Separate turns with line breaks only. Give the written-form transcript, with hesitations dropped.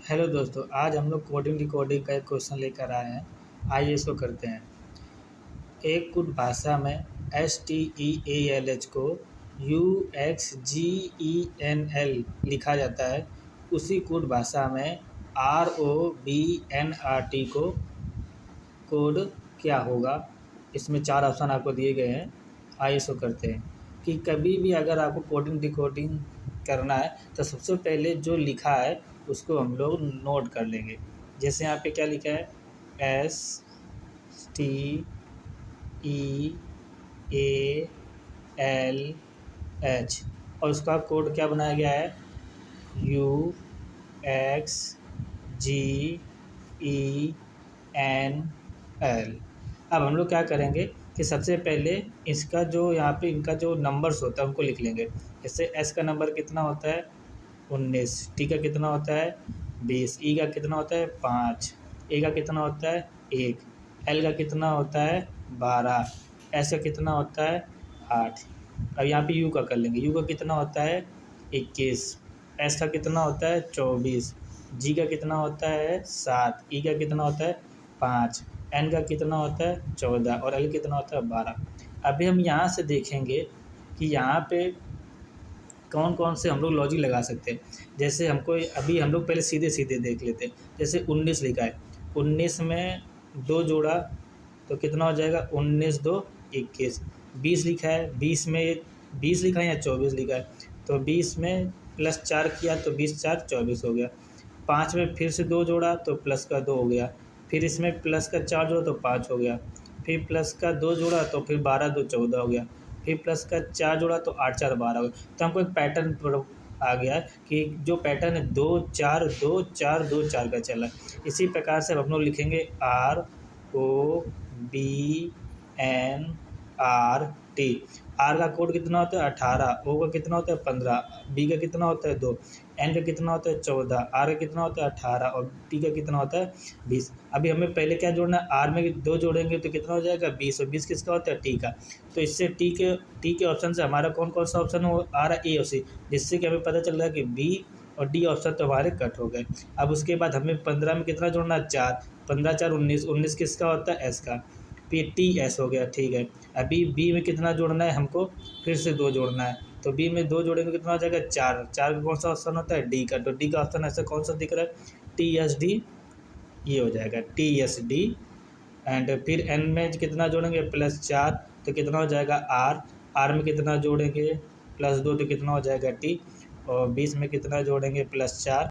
Hello दोस्तों, आज हम लोग कोडिंग डिकोडिंग का एक क्वेश्चन लेकर आए हैं। आइए इसको करते हैं। एक कुछ भाषा में STEALH को UXGENL लिखा जाता है। उसी कोड भाषा में ROBNRT को कोड क्या होगा। इसमें 4 ऑप्शन आपको दिए गए हैं। आइए इसको करते हैं कि कभी भी अगर आपको कोडिंग डिकोडिंग करना है तो सबसे पहले जो लिखा है उसको हम लोग नोट कर लेंगे। जैसे यहाँ पे क्या लिखा है, STEALH और उसका कोड क्या बनाया गया है, UXGENL। अब हम लोग क्या करेंगे कि सबसे पहले इसका जो यहाँ पे इनका जो नंबर्स होता है उनको लिख लेंगे। जैसे S का नंबर कितना होता है 19, T का कितना होता है 20, E का कितना होता है 5, A का कितना होता है 1, L का कितना होता है 12, S का कितना होता है 8। अब यहाँ पे U का कर लेंगे। U का कितना होता है 21, S का कितना होता है 24, G का कितना होता है 7, E का कितना होता है 5, N का कितना होता है 14 और L कितना होता है 12। अभी हम यहाँ से देखेंगे कि यहाँ पे कौन कौन से हम लोग लॉजिक लगा सकते हैं। जैसे हमको अभी हम लोग पहले सीधे सीधे देख लेते हैं। जैसे 19 लिखा है, 19 में 2 जोड़ा तो कितना हो जाएगा 19 2 21। 20 लिखा है, 20 में 20 लिखा है या 24 लिखा है, तो 20 में +4 किया तो 20 4 24 हो गया। 5 में फिर से 2 जोड़ा तो प्लस का 2 हो गया, फिर इसमें प्लस का 4 जोड़ा तो 5 हो गया, फिर प्लस का 2 जोड़ा तो फिर 12 2 14 हो गया, फिर प्लस का 4 जोड़ा तो 8 4 12 हो गया। तो हमको एक पैटर्न आ गया कि जो पैटर्न है 2 4 2 4 2 4 का चला। इसी प्रकार से हम लोग लिखेंगे ROBNRT। आर का कोड कितना होता है 18, ओ का कितना होता है 15, बी का कितना होता है 2, एन का कितना होता है 14, आर का कितना होता है 18 और टी का कितना होता है 20। अभी हमें पहले क्या जोड़ना है, आर में 2 जोड़ेंगे तो कितना हो जाएगा 20 और 20 किसका होता है टी का। तो इससे टी के ऑप्शन से हमारा कौन कौन सा ऑप्शन हो आ रहा है ए और सी, जिससे कि हमें पता चल रहा है कि बी और डी ऑप्शन तो हमारे कट हो गए। अब उसके बाद हमें 15 में कितना जोड़ना है 4, 15 4 19, 19 किसका होता है एस का, फिर टी एस हो गया। ठीक है, अभी बी में कितना जोड़ना है हमको, फिर से 2 जोड़ना है, तो बी में 2 जोड़ेंगे कितना हो जाएगा 4, 4 का कौन सा ऑप्शन होता है डी का, तो डी का ऑप्शन ऐसा कौन सा दिख रहा है TSD, ये हो जाएगा TSD। एंड फिर एन में कितना जोड़ेंगे +4 तो कितना हो जाएगा आर, आर में कितना जोड़ेंगे +2 तो कितना हो जाएगा टी, और 20 में कितना जोड़ेंगे +4